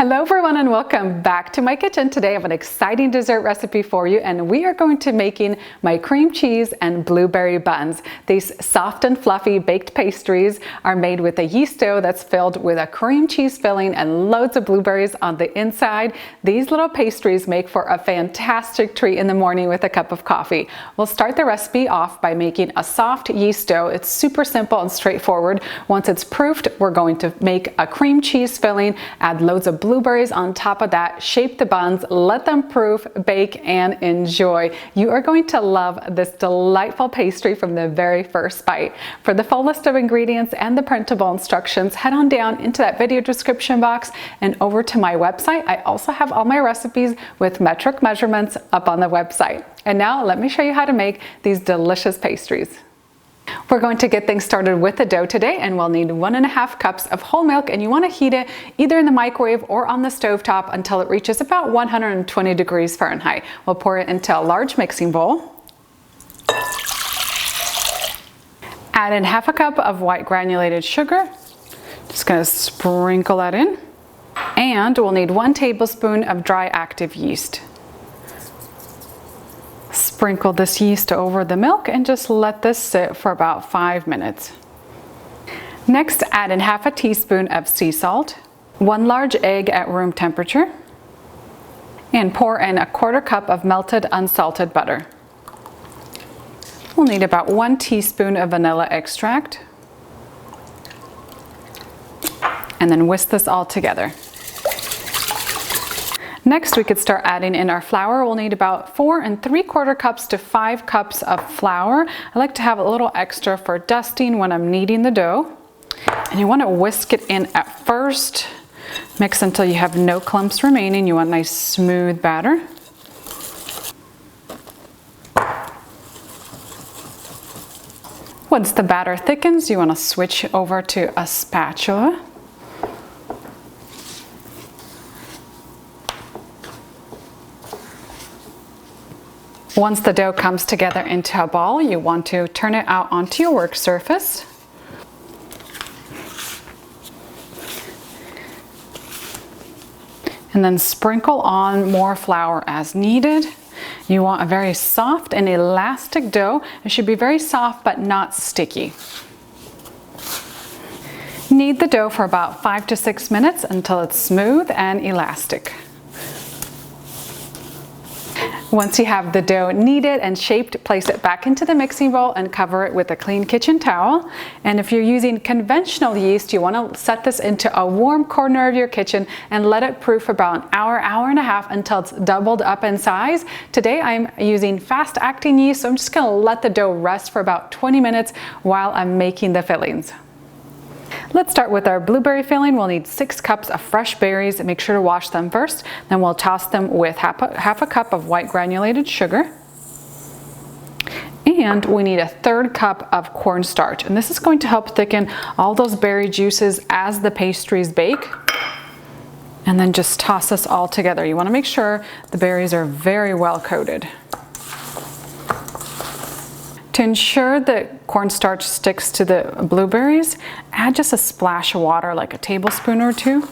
Hello everyone and welcome back to my kitchen. Today I have an exciting dessert recipe for you, and we are going to making my cream cheese and blueberry buns. These soft and fluffy baked pastries are made with a yeast dough that's filled with a cream cheese filling and loads of blueberries on the inside. These little pastries make for a fantastic treat in the morning with a cup of coffee. We'll start the recipe off by making a soft yeast dough. It's super simple and straightforward. Once it's proofed, we're going to make a cream cheese filling, add loads of blueberries on top of that, shape the buns, let them proof, bake, and enjoy. You are going to love this delightful pastry from the very first bite. For the full list of ingredients and the printable instructions, head on down into that video description box and over to my website. I also have all my recipes with metric measurements up on the website. And now let me show you how to make these delicious pastries. We're going to get things started with the dough today, and we'll need 1.5 cups of whole milk, and you want to heat it either in the microwave or on the stovetop until it reaches about 120 degrees Fahrenheit. We'll pour it into a large mixing bowl. Add in 1/2 cup of white granulated sugar. Just going to sprinkle that in. And we'll need 1 tablespoon of dry active yeast. Sprinkle this yeast over the milk and just let this sit for about 5 minutes. Next, add in 1/2 teaspoon of sea salt, 1 large egg at room temperature, and pour in 1/4 cup of melted unsalted butter. We'll need about 1 teaspoon of vanilla extract, and then whisk this all together. Next, we could start adding in our flour. We'll need about 4 3/4 cups to 5 cups of flour. I like to have a little extra for dusting when I'm kneading the dough. And you want to whisk it in at first. Mix until you have no clumps remaining. You want a nice smooth batter. Once the batter thickens, you want to switch over to a spatula. Once the dough comes together into a ball, you want to turn it out onto your work surface. And then sprinkle on more flour as needed. You want a very soft and elastic dough. It should be very soft but not sticky. Knead the dough for about 5 to 6 minutes until it's smooth and elastic. Once you have the dough kneaded and shaped, place it back into the mixing bowl and cover it with a clean kitchen towel. And if you're using conventional yeast, you want to set this into a warm corner of your kitchen and let it proof for about an hour, hour and a half until it's doubled up in size. Today I'm using fast acting yeast, so I'm just going to let the dough rest for about 20 minutes while I'm making the fillings. Let's start with our blueberry filling. We'll need 6 cups of fresh berries. Make sure to wash them first. Then we'll toss them with half a cup of white granulated sugar. And we need 1/3 cup of cornstarch. And this is going to help thicken all those berry juices as the pastries bake. And then just toss this all together. You want to make sure the berries are very well coated. To ensure that cornstarch sticks to the blueberries, add just a splash of water, like a tablespoon or 2.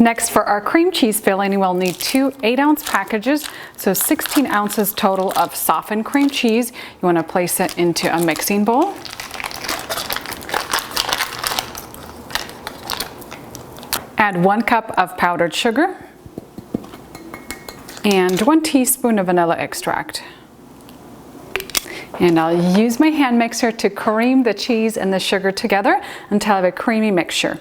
Next, for our cream cheese filling, we'll need 2 8-ounce packages, so 16 ounces total of softened cream cheese. You want to place it into a mixing bowl. Add 1 cup of powdered sugar and 1 teaspoon of vanilla extract. And I'll use my hand mixer to cream the cheese and the sugar together until I have a creamy mixture.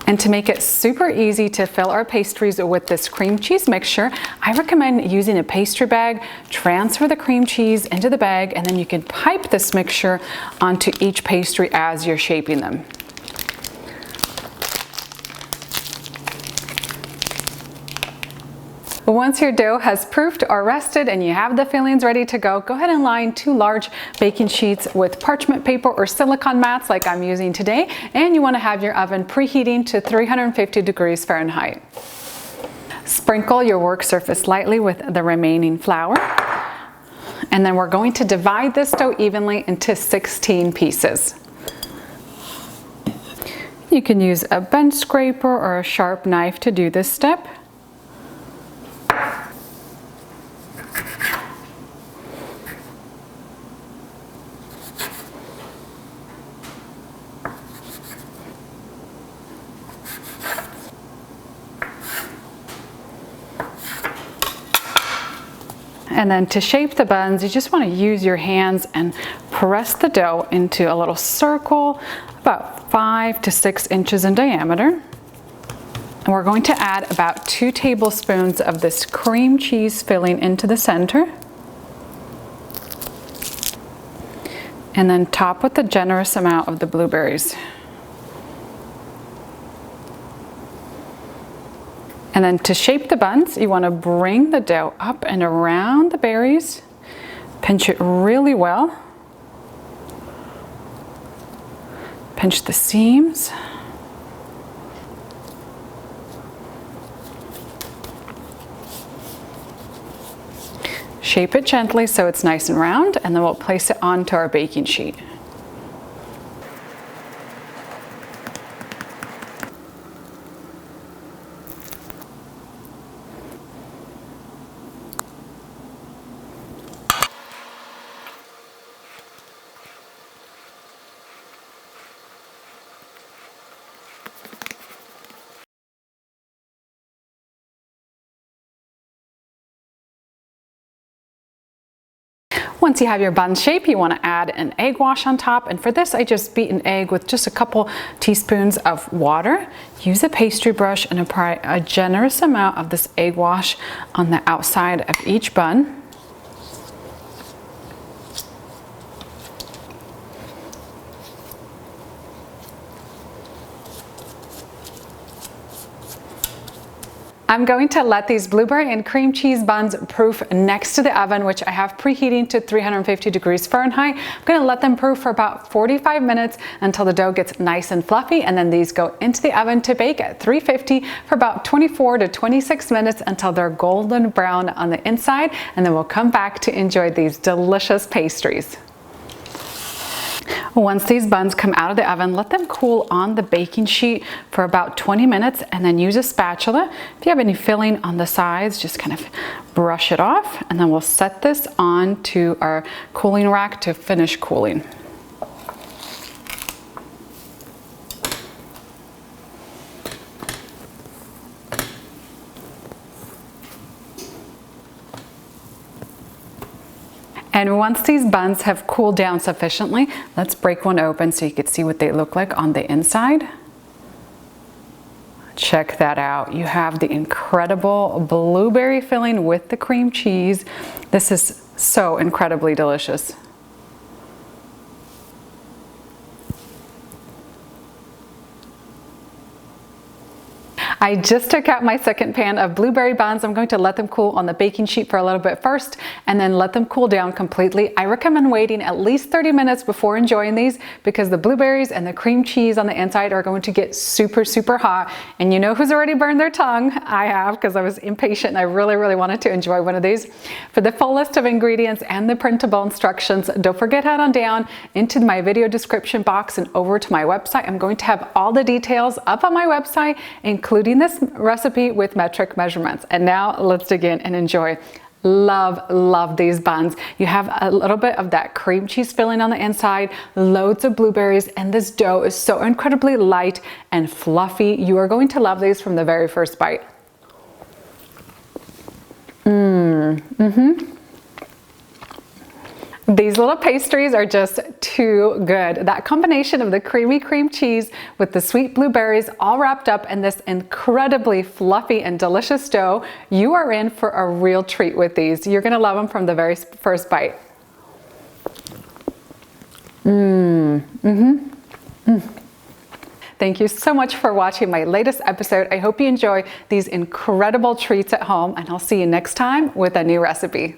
And to make it super easy to fill our pastries with this cream cheese mixture, I recommend using a pastry bag. Transfer the cream cheese into the bag, and then you can pipe this mixture onto each pastry as you're shaping them. Once your dough has proofed or rested and you have the fillings ready to go, go ahead and line 2 large baking sheets with parchment paper or silicone mats like I'm using today, and you want to have your oven preheating to 350 degrees Fahrenheit. Sprinkle your work surface lightly with the remaining flour And then we're going to divide this dough evenly into 16 pieces. You can use a bench scraper or a sharp knife to do this step. And then to shape the buns, you just want to use your hands and press the dough into a little circle about 5 to 6 inches in diameter. And we're going to add about 2 tablespoons of this cream cheese filling into the center. And then top with a generous amount of the blueberries. And then to shape the buns, you want to bring the dough up and around the berries. Pinch it really well. Pinch the seams. Shape it gently so it's nice and round, and then we'll place it onto our baking sheet. Once you have your bun shape, you want to add an egg wash on top. And for this, I just beat an egg with just a couple teaspoons of water. Use a pastry brush and apply a generous amount of this egg wash on the outside of each bun. I'm going to let these blueberry and cream cheese buns proof next to the oven, which I have preheating to 350 degrees Fahrenheit. I'm going to let them proof for about 45 minutes until the dough gets nice and fluffy, and then these go into the oven to bake at 350 for about 24 to 26 minutes until they're golden brown on the inside, and then we'll come back to enjoy these delicious pastries. Once these buns come out of the oven, let them cool on the baking sheet for about 20 minutes and then use a spatula. If you have any filling on the sides, just kind of brush it off, and then we'll set this on to our cooling rack to finish cooling. And once these buns have cooled down sufficiently, let's break one open so you can see what they look like on the inside. Check that out. You have the incredible blueberry filling with the cream cheese. This is so incredibly delicious. I just took out my second pan of blueberry buns. I'm going to let them cool on the baking sheet for a little bit first and then let them cool down completely. I recommend waiting at least 30 minutes before enjoying these because the blueberries and the cream cheese on the inside are going to get super, super hot. And you know who's already burned their tongue? I have, because I was impatient and I really, really wanted to enjoy one of these. For the full list of ingredients and the printable instructions, don't forget head on down into my video description box and over to my website. I'm going to have all the details up on my website, including this recipe with metric measurements. And now let's dig in and enjoy. Love these buns. You have a little bit of that cream cheese filling on the inside, loads of blueberries, and this dough is so incredibly light and fluffy. You are going to love these from the very first bite. These little pastries are just too good. That combination of the creamy cream cheese with the sweet blueberries all wrapped up in this incredibly fluffy and delicious dough, you are in for a real treat with these. You're gonna love them from the very first bite. Thank you so much for watching my latest episode. I hope you enjoy these incredible treats at home, and I'll see you next time with a new recipe.